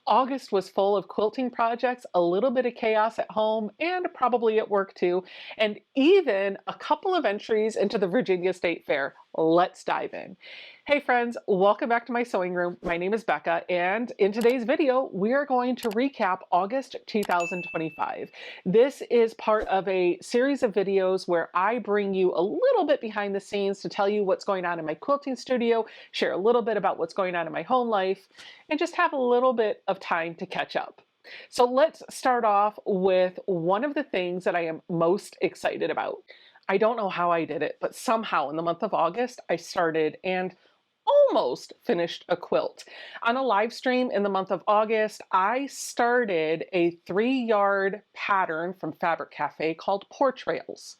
August was full of quilting projects, a little bit of chaos at home, and probably at work too, and even a couple of entries into the Virginia State Fair. Let's dive in. Hey friends, welcome back to my sewing room. My name is Becca, and in today's video, we are going to recap August 2025. This is part of a series of videos where I bring you a little bit behind the scenes to tell you what's going on in my quilting studio, share a little bit about what's going on in my home life, and just have a little bit of time to catch up. So let's start off with one of the things that I am most excited about. I don't know how I did it, but somehow in the month of August, I started and almost finished a quilt. On a live stream in the month of August, I started a 3-yard pattern from Fabric Cafe called Porch Rails.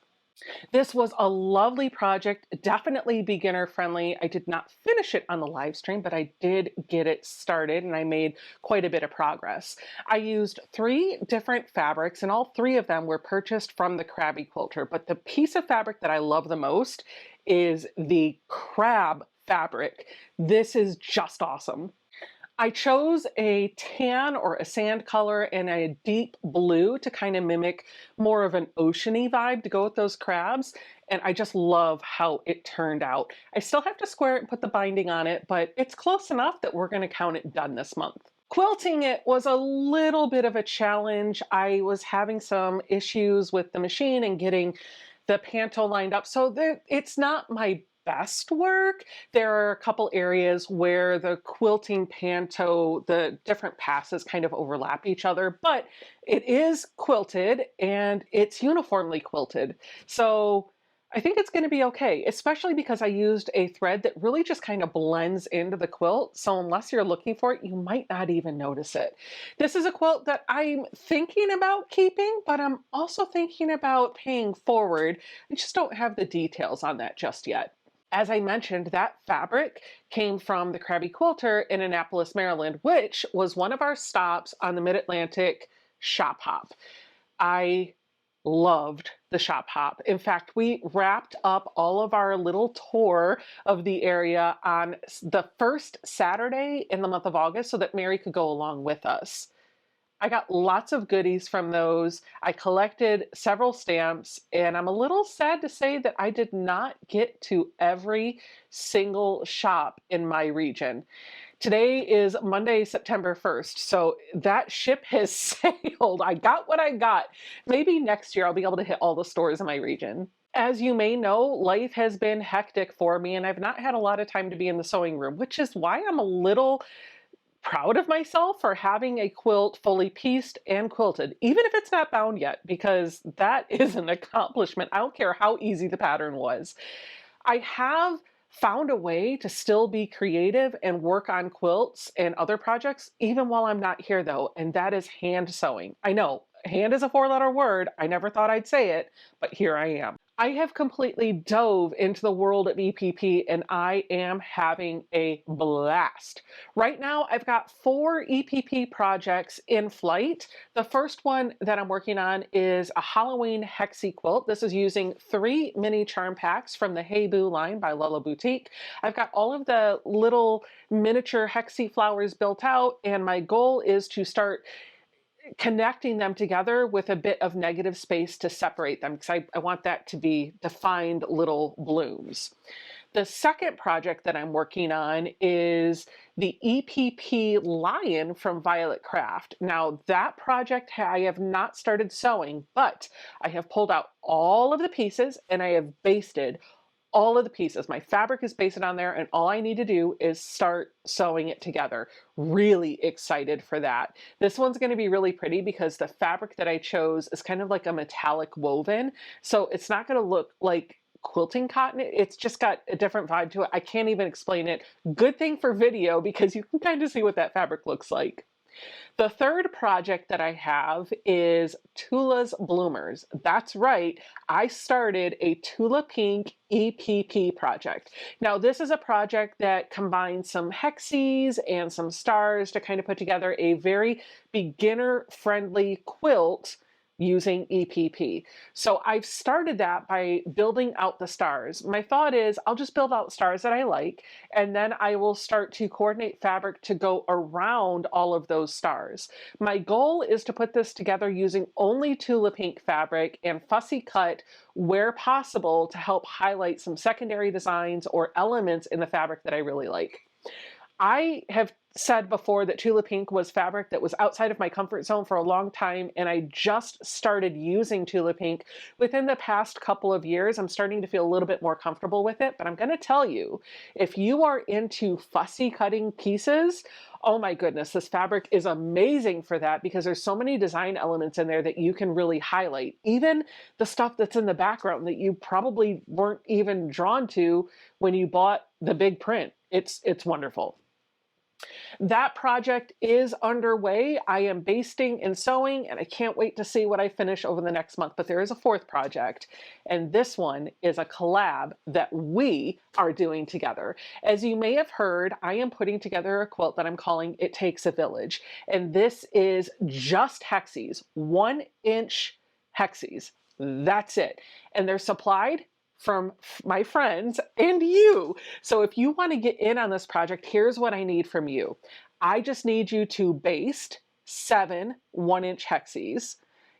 This was a lovely project, definitely beginner friendly. I did not finish it on the live stream, but I did get it started and I made quite a bit of progress. I used 3 different fabrics and all 3 of them were purchased from the Crabby Quilter, but the piece of fabric that I love the most is the crab fabric. This is just awesome. I chose a tan or a sand color and a deep blue to kind of mimic more of an oceany vibe to go with those crabs. And I just love how it turned out. I still have to square it and put the binding on it, but it's close enough that we're going to count it done this month. Quilting it was a little bit of a challenge. I was having some issues with the machine and getting the panto lined up. So it's not my best work. There are a couple areas where the quilting panto, the different passes kind of overlap each other, but it is quilted and it's uniformly quilted. So I think it's going to be okay, especially because I used a thread that really just kind of blends into the quilt. So unless you're looking for it, you might not even notice it. This is a quilt that I'm thinking about keeping, but I'm also thinking about paying forward. I just don't have the details on that just yet. As I mentioned, that fabric came from the Crabby Quilter in Annapolis, Maryland, which was one of our stops on the Mid-Atlantic shop hop. I loved the shop hop. In fact, we wrapped up all of our little tour of the area on the first Saturday in the month of August so that Mary could go along with us. I got lots of goodies from those. I collected several stamps, and I'm a little sad to say that I did not get to every single shop in my region. Today is Monday, September 1st, so that ship has sailed. I got what I got. Maybe next year I'll be able to hit all the stores in my region. As you may know, life has been hectic for me, and I've not had a lot of time to be in the sewing room, which is why I'm a little proud of myself for having a quilt fully pieced and quilted, even if it's not bound yet, because that is an accomplishment. I don't care how easy the pattern was. I have found a way to still be creative and work on quilts and other projects, even while I'm not here though, and that is hand sewing. I know, hand is a 4-letter word. I never thought I'd say it, but here I am. I have completely dove into the world of EPP and I am having a blast. Right now, I've got 4 EPP projects in flight. The first one that I'm working on is a Halloween hexie quilt. This is using 3 mini charm packs from the Hey Boo line by Lula Boutique. I've got all of the little miniature hexie flowers built out, and my goal is to start connecting them together with a bit of negative space to separate them, because I want that to be defined little blooms. The second project that I'm working on is the EPP Lion from Violet Craft. Now that project I have not started sewing, but I have pulled out all of the pieces and I have basted all of the pieces. My fabric is basted on there and all I need to do is start sewing it together. Really excited for that. This one's going to be really pretty because the fabric that I chose is kind of like a metallic woven. So it's not going to look like quilting cotton. It's just got a different vibe to it. I can't even explain it. Good thing for video because you can kind of see what that fabric looks like. The third project that I have is Tula's Bloomers. That's right, I started a Tula Pink EPP project. Now this is a project that combines some hexies and some stars to kind of put together a very beginner-friendly quilt using EPP. So I've started that by building out the stars. My thought is I'll just build out stars that I like, and then I will start to coordinate fabric to go around all of those stars. My goal is to put this together using only Tula Pink fabric and fussy cut where possible to help highlight some secondary designs or elements in the fabric that I really like. I have said before that Tula Pink was fabric that was outside of my comfort zone for a long time, and I just started using Tula Pink within the past couple of years. I'm starting to feel a little bit more comfortable with it, but I'm going to tell you, if you are into fussy cutting pieces, oh my goodness, this fabric is amazing for that because there's so many design elements in there that you can really highlight. Even the stuff that's in the background that you probably weren't even drawn to when you bought the big print. It's wonderful. That project is underway. I am basting and sewing, and I can't wait to see what I finish over the next month. But there is a fourth project, and this one is a collab that we are doing together. As you may have heard, I am putting together a quilt that I'm calling It Takes a Village. And this is just hexies, 1-inch hexies. That's it. And they're supplied from my friends and you. So if you want to get in on this project, here's what I need from you. I just need you to baste 7 1-inch hexies.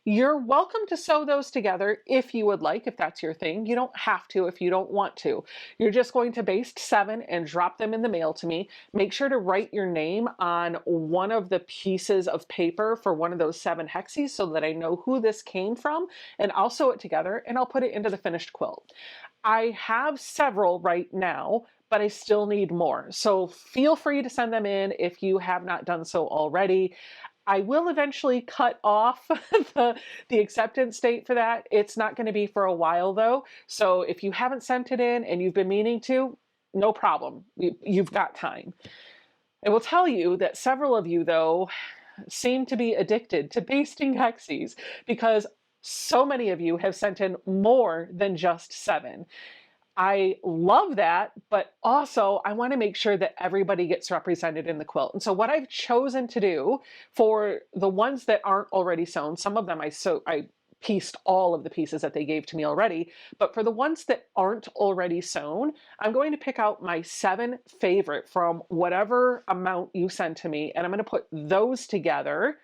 You're welcome to sew those together if you would like, if that's your thing. You don't have to if you don't want to. You're just going to baste 7 and drop them in the mail to me. Make sure to write your name on one of the pieces of paper for one of those 7 hexies so that I know who this came from, and I'll sew it together and I'll put it into the finished quilt. I have several right now, but I still need more. So feel free to send them in if you have not done so already. I will eventually cut off the acceptance date for that. It's not going to be for a while though. So if you haven't sent it in and you've been meaning to, no problem. You've got time. I will tell you that several of you though seem to be addicted to basting hexies because so many of you have sent in more than just 7. I love that, but also I want to make sure that everybody gets represented in the quilt. And so what I've chosen to do for the ones that aren't already sewn, some of them I pieced all of the pieces that they gave to me already, but for the ones that aren't already sewn, I'm going to pick out my 7 favorite from whatever amount you send to me, and I'm going to put those together.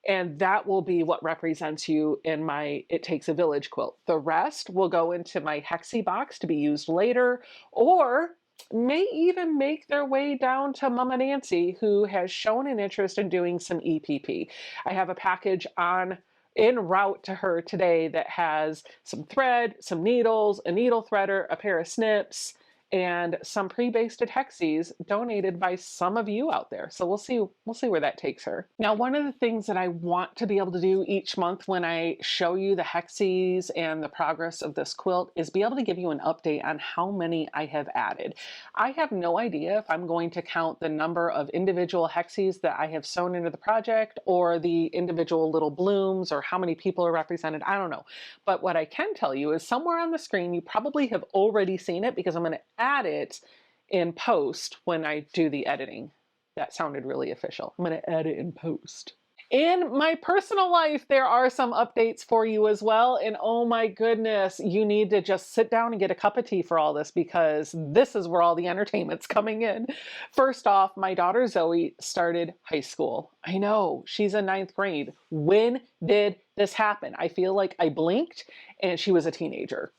And that will be what represents you in my It Takes a Village quilt. The rest will go into my hexie box to be used later, or may even make their way down to Mama Nancy, who has shown an interest in doing some EPP. I have a package en route to her today that has some thread, some needles, a needle threader, a pair of snips, and some pre-basted hexies donated by some of you out there. So we'll see where that takes her. Now, one of the things that I want to be able to do each month when I show you the hexies and the progress of this quilt is be able to give you an update on how many I have added. I have no idea if I'm going to count the number of individual hexies that I have sewn into the project or the individual little blooms or how many people are represented. I don't know. But what I can tell you is somewhere on the screen, you probably have already seen it because I'm going to add it in post when I do the editing. That sounded really official. I'm going to add it in post. In my personal life, there are some updates for you as well. And oh my goodness, you need to just sit down and get a cup of tea for all this because this is where all the entertainment's coming in. First off, my daughter Zoe started high school. I know, she's in 9th grade. When did this happen? I feel like I blinked and she was a teenager.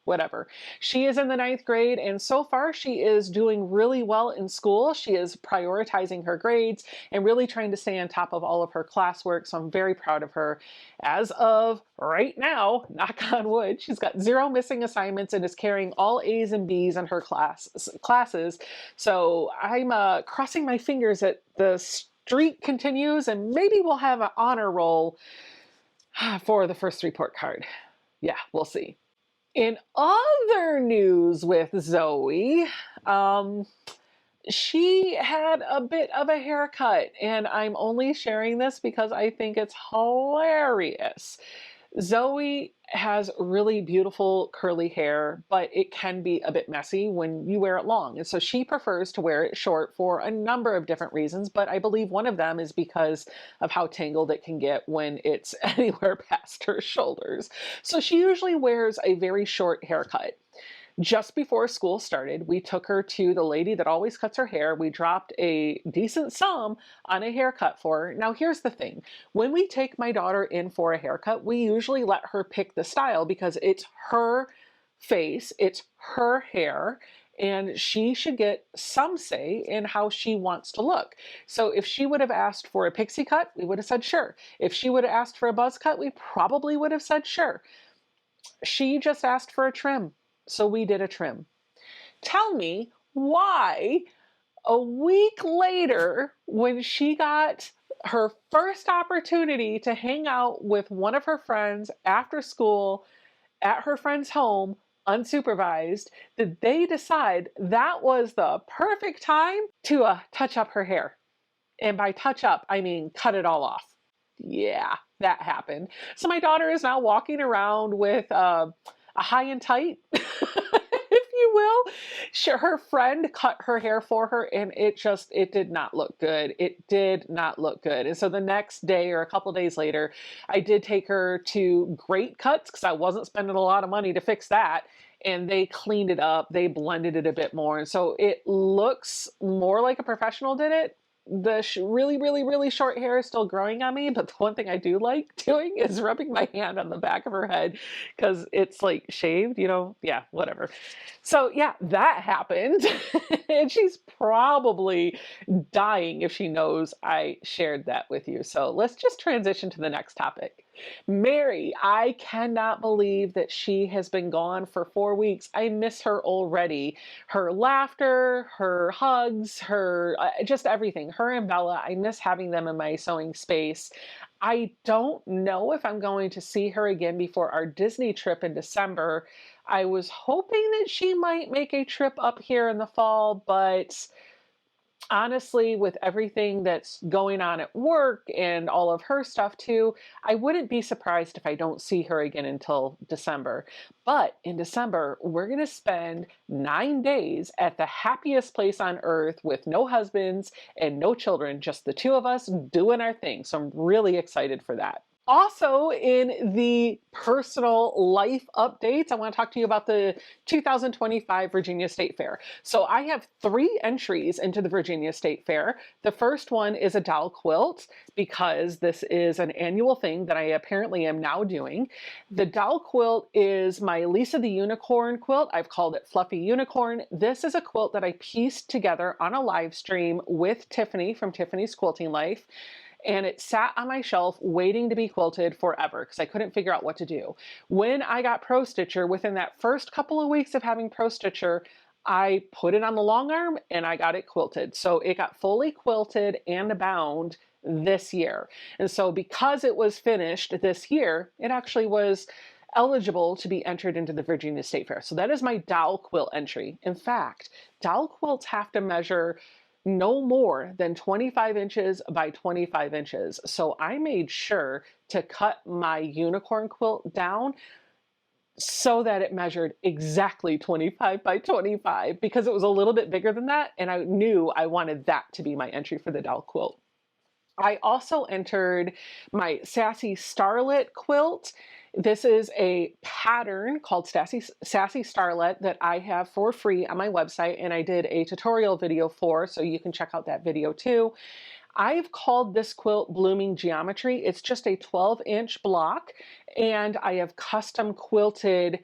Whatever. She is in the 9th grade, and so far she is doing really well in school. She is prioritizing her grades and really trying to stay on top of all of her classwork, so I'm very proud of her. As of right now, knock on wood, she's got 0 missing assignments and is carrying all A's and B's in her classes. So I'm crossing my fingers that the streak continues and maybe we'll have an honor roll for the first report card. Yeah, we'll see. In other news with Zoe, she had a bit of a haircut, and I'm only sharing this because I think it's hilarious. Zoe has really beautiful curly hair, but it can be a bit messy when you wear it long. And so she prefers to wear it short for a number of different reasons, but I believe one of them is because of how tangled it can get when it's anywhere past her shoulders. So she usually wears a very short haircut. Just before school started, we took her to the lady that always cuts her hair. We dropped a decent sum on a haircut for her. Now, here's the thing. When we take my daughter in for a haircut, we usually let her pick the style because it's her face, it's her hair, and she should get some say in how she wants to look. So if she would have asked for a pixie cut, we would have said sure. If she would have asked for a buzz cut, we probably would have said sure. She just asked for a trim. So we did a trim. Tell me why a week later, when she got her first opportunity to hang out with one of her friends after school at her friend's home, unsupervised, did they decide that was the perfect time to touch up her hair? And by touch up, I mean cut it all off. Yeah, that happened. So my daughter is now walking around with a high and tight, if you will. Her friend cut her hair for her and it did not look good. It did not look good. And so the next day or a couple days later, I did take her to Great Cuts because I wasn't spending a lot of money to fix that. And they cleaned it up. They blended it a bit more. And so it looks more like a professional did it. The really short hair is still growing on me, but the one thing I do like doing is rubbing my hand on the back of her head because it's like shaved, yeah, whatever. So yeah, that happened. And she's probably dying if she knows I shared that with you. So let's just transition to the next topic. Mary, I cannot believe that she has been gone for 4 weeks. I miss her already. Her laughter, her hugs, her just everything. Her and Bella, I miss having them in my sewing space. I don't know if I'm going to see her again before our Disney trip in December. I was hoping that she might make a trip up here in the fall, but honestly, with everything that's going on at work and all of her stuff too, I wouldn't be surprised if I don't see her again until December. But in December, we're going to spend 9 days at the happiest place on earth with no husbands and no children, just the two of us doing our thing. So I'm really excited for that. Also, in the personal life updates, I want to talk to you about the 2025 Virginia State Fair. So I have 3 entries into the Virginia State Fair. The first one is a doll quilt because this is an annual thing that I apparently am now doing. The doll quilt is my Lisa the Unicorn quilt. I've called it Fluffy Unicorn. This is a quilt that I pieced together on a live stream with Tiffany from Tiffany's Quilting Life. And it sat on my shelf waiting to be quilted forever because I couldn't figure out what to do. When I got Pro Stitcher, within that first couple of weeks of having Pro Stitcher, I put it on the long arm and I got it quilted. So it got fully quilted and bound this year. And so because it was finished this year, it actually was eligible to be entered into the Virginia State Fair. So that is my dowel quilt entry. In fact, dowel quilts have to measure no more than 25 inches by 25 inches. So I made sure to cut my unicorn quilt down so that it measured exactly 25 by 25 because it was a little bit bigger than that. And I knew I wanted that to be my entry for the dowel quilt. I also entered my Sassy Starlet quilt. This is a pattern called Sassy Starlet that I have for free on my website, and I did a tutorial video for, so you can check out that video too. I've called this quilt Blooming Geometry. It's just a 12-inch block, and I have custom quilted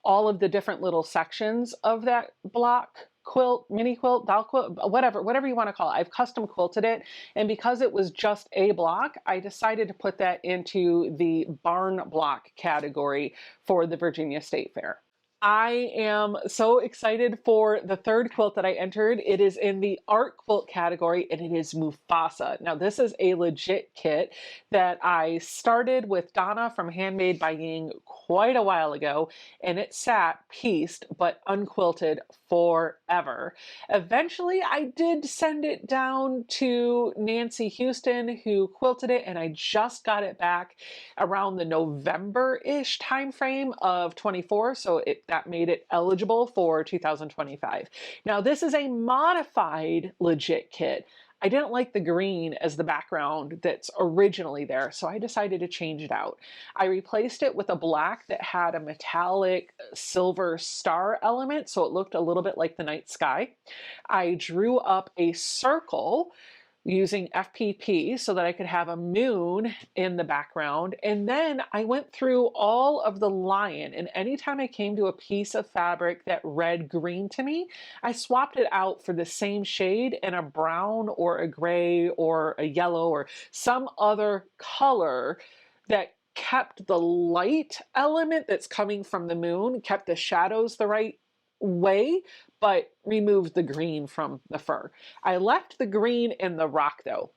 all of the different little sections of that block. Quilt, mini quilt, doll quilt, whatever you want to call it. I've custom quilted it. And because it was just a block, I decided to put that into the barn block category for the Virginia State Fair. I am so excited for the third quilt that I entered. It is in the art quilt category and it is Mufasa. Now, this is a legit kit that I started with Donna from Handmade by Ying quite a while ago, and it sat pieced but unquilted forever. Eventually, I did send it down to Nancy Houston, who quilted it, and I just got it back around the November-ish timeframe of 24, so that made it eligible for 2025. Now, this is a modified legit kit. I didn't like the green as the background that's originally there, so I decided to change it out. I replaced it with a black that had a metallic silver star element, so it looked a little bit like the night sky. I drew up a circle using FPP so that I could have a moon in the background. And then I went through all of the lion, and anytime I came to a piece of fabric that read green to me, I swapped it out for the same shade in a brown or a gray or a yellow or some other color that kept the light element that's coming from the moon, kept the shadows the right way, but removed the green from the fur. I left the green in the rock though.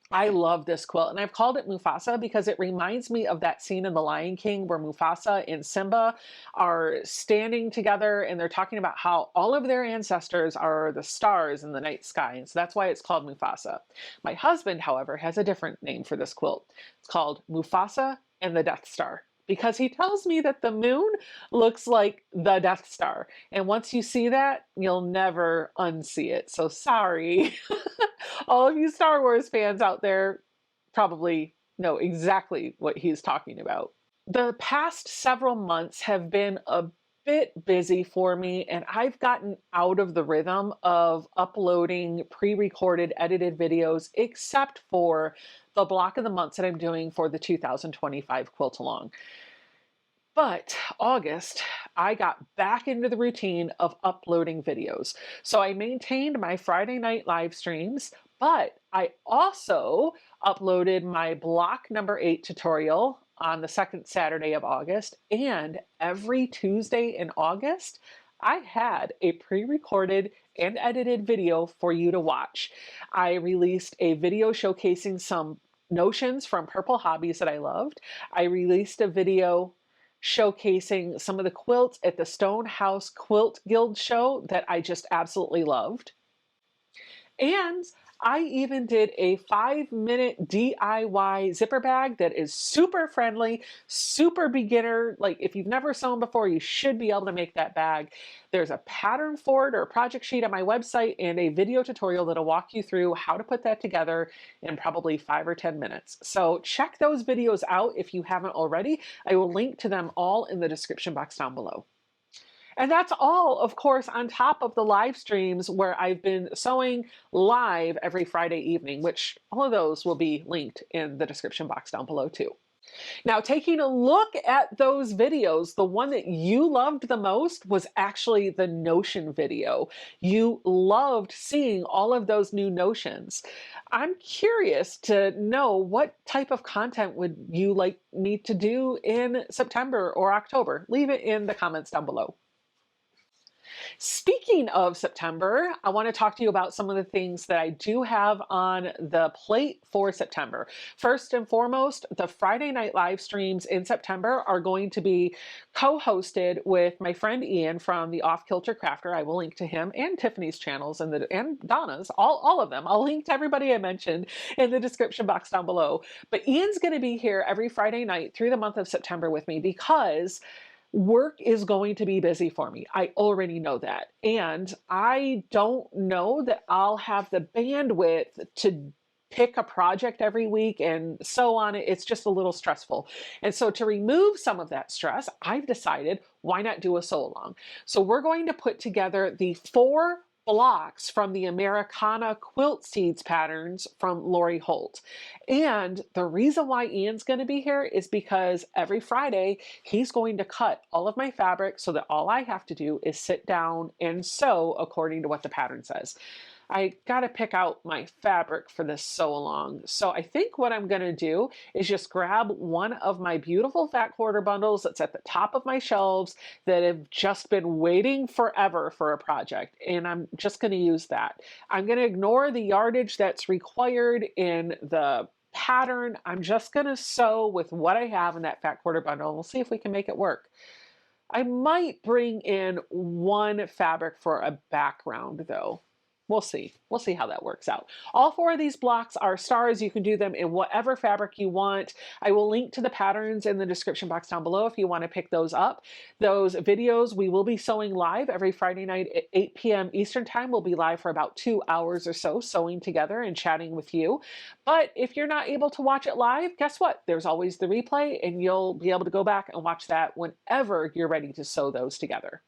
I love this quilt, and I've called it Mufasa because it reminds me of that scene in The Lion King where Mufasa and Simba are standing together and they're talking about how all of their ancestors are the stars in the night sky, and so that's why it's called Mufasa. My husband, however, has a different name for this quilt. It's called Mufasa and the Death Star, because he tells me that the moon looks like the Death Star. And once you see that, you'll never unsee it. So sorry. All of you Star Wars fans out there probably know exactly what he's talking about. The past several months have been a bit busy for me, and I've gotten out of the rhythm of uploading pre-recorded edited videos, except for the block of the months that I'm doing for the 2025 quilt along. But August, I got back into the routine of uploading videos. So I maintained my Friday night live streams, but I also uploaded my block number 8 tutorial on the second Saturday of August. And every Tuesday in August, I had a pre-recorded and edited video for you to watch. I released a video showcasing some notions from Purple Hobbies that I loved. I released a video showcasing some of the quilts at the Stonehouse Quilt Guild show that I just absolutely loved. And I even did a 5-minute DIY zipper bag that is super friendly, super beginner. Like if you've never sewn before, you should be able to make that bag. There's a pattern for it or a project sheet on my website and a video tutorial that'll walk you through how to put that together in probably 5 or 10 minutes. So check those videos out if you haven't already. I will link to them all in the description box down below. And that's all, of course, on top of the live streams where I've been sewing live every Friday evening, which all of those will be linked in the description box down below too. Now, taking a look at those videos, the one that you loved the most was actually the notion video. You loved seeing all of those new notions. I'm curious to know what type of content would you like me to do in September or October? Leave it in the comments down below. Speaking of September, I want to talk to you about some of the things that I do have on the plate for September. First and foremost, the Friday night live streams in September are going to be co-hosted with my friend Ian from the Off Kilter Crafter. I will link to him and Tiffany's channels and Donna's, all of them. I'll link to everybody I mentioned in the description box down below. But Ian's going to be here every Friday night through the month of September with me because work is going to be busy for me. I already know that. And I don't know that I'll have the bandwidth to pick a project every week and sew on it. It's just a little stressful. And so to remove some of that stress, I've decided why not do a sew along. So we're going to put together the 4 blocks from the Americana quilt seeds patterns from Lori Holt. And the reason why Ian's going to be here is because every Friday he's going to cut all of my fabric so that all I have to do is sit down and sew according to what the pattern says. I got to pick out my fabric for this sew along. So I think what I'm going to do is just grab one of my beautiful fat quarter bundles that's at the top of my shelves that have just been waiting forever for a project. And I'm just going to use that. I'm going to ignore the yardage that's required in the pattern. I'm just going to sew with what I have in that fat quarter bundle. We'll see if we can make it work. I might bring in one fabric for a background though. We'll see. We'll see how that works out. All four of these blocks are stars. You can do them in whatever fabric you want. I will link to the patterns in the description box down below if you want to pick those up. Those videos, we will be sewing live every Friday night at 8 p.m. Eastern time. We'll be live for about 2 hours or so, sewing together and chatting with you. But if you're not able to watch it live, guess what? There's always the replay, and you'll be able to go back and watch that whenever you're ready to sew those together.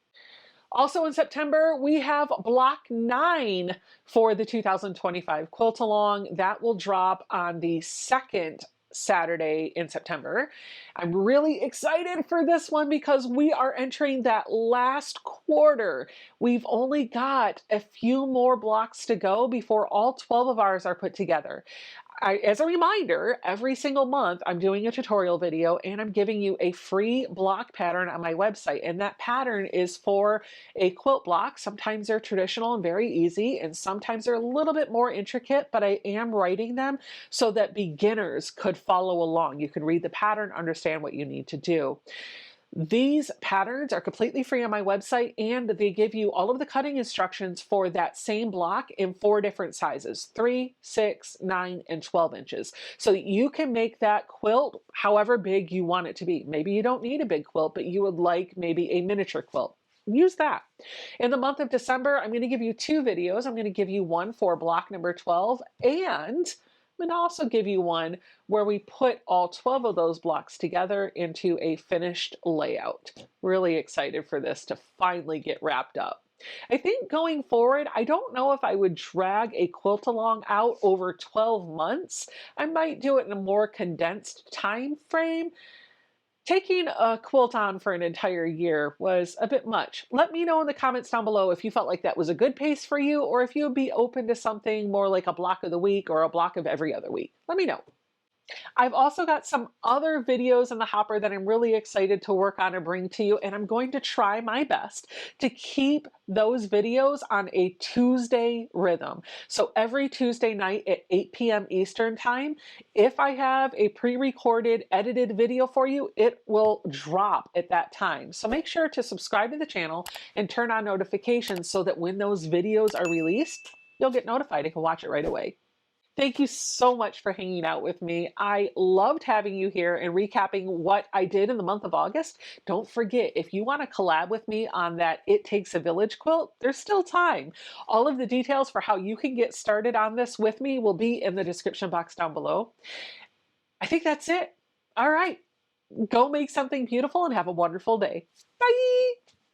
Also in September, we have block 9 for the 2025 quilt along. That will drop on the second Saturday in September. I'm really excited for this one because we are entering that last quarter. We've only got a few more blocks to go before all 12 of ours are put together. As a reminder, every single month I'm doing a tutorial video and I'm giving you a free block pattern on my website. And that pattern is for a quilt block. Sometimes they're traditional and very easy, and sometimes they're a little bit more intricate, but I am writing them so that beginners could follow along. You can read the pattern, understand what you need to do. These patterns are completely free on my website, and they give you all of the cutting instructions for that same block in 4 different sizes, 3, 6, 9, and 12 inches. So that you can make that quilt however big you want it to be. Maybe you don't need a big quilt, but you would like maybe a miniature quilt. Use that. In the month of December, I'm going to give you 2 videos. I'm going to give you one for block number 12, and I'm going to also give you one where we put all 12 of those blocks together into a finished layout. Really excited for this to finally get wrapped up. I think going forward, I don't know if I would drag a quilt along out over 12 months. I might do it in a more condensed time frame. Taking a quilt on for an entire year was a bit much. Let me know in the comments down below if you felt like that was a good pace for you, or if you would be open to something more like a block of the week or a block of every other week. Let me know. I've also got some other videos in the hopper that I'm really excited to work on and bring to you, and I'm going to try my best to keep those videos on a Tuesday rhythm. So every Tuesday night at 8 p.m. Eastern time, if I have a pre-recorded, edited video for you, it will drop at that time. So make sure to subscribe to the channel and turn on notifications so that when those videos are released, you'll get notified and can watch it right away. Thank you so much for hanging out with me. I loved having you here and recapping what I did in the month of August. Don't forget, if you want to collab with me on that It Takes a Village quilt, there's still time. All of the details for how you can get started on this with me will be in the description box down below. I think that's it. All right, go make something beautiful and have a wonderful day. Bye!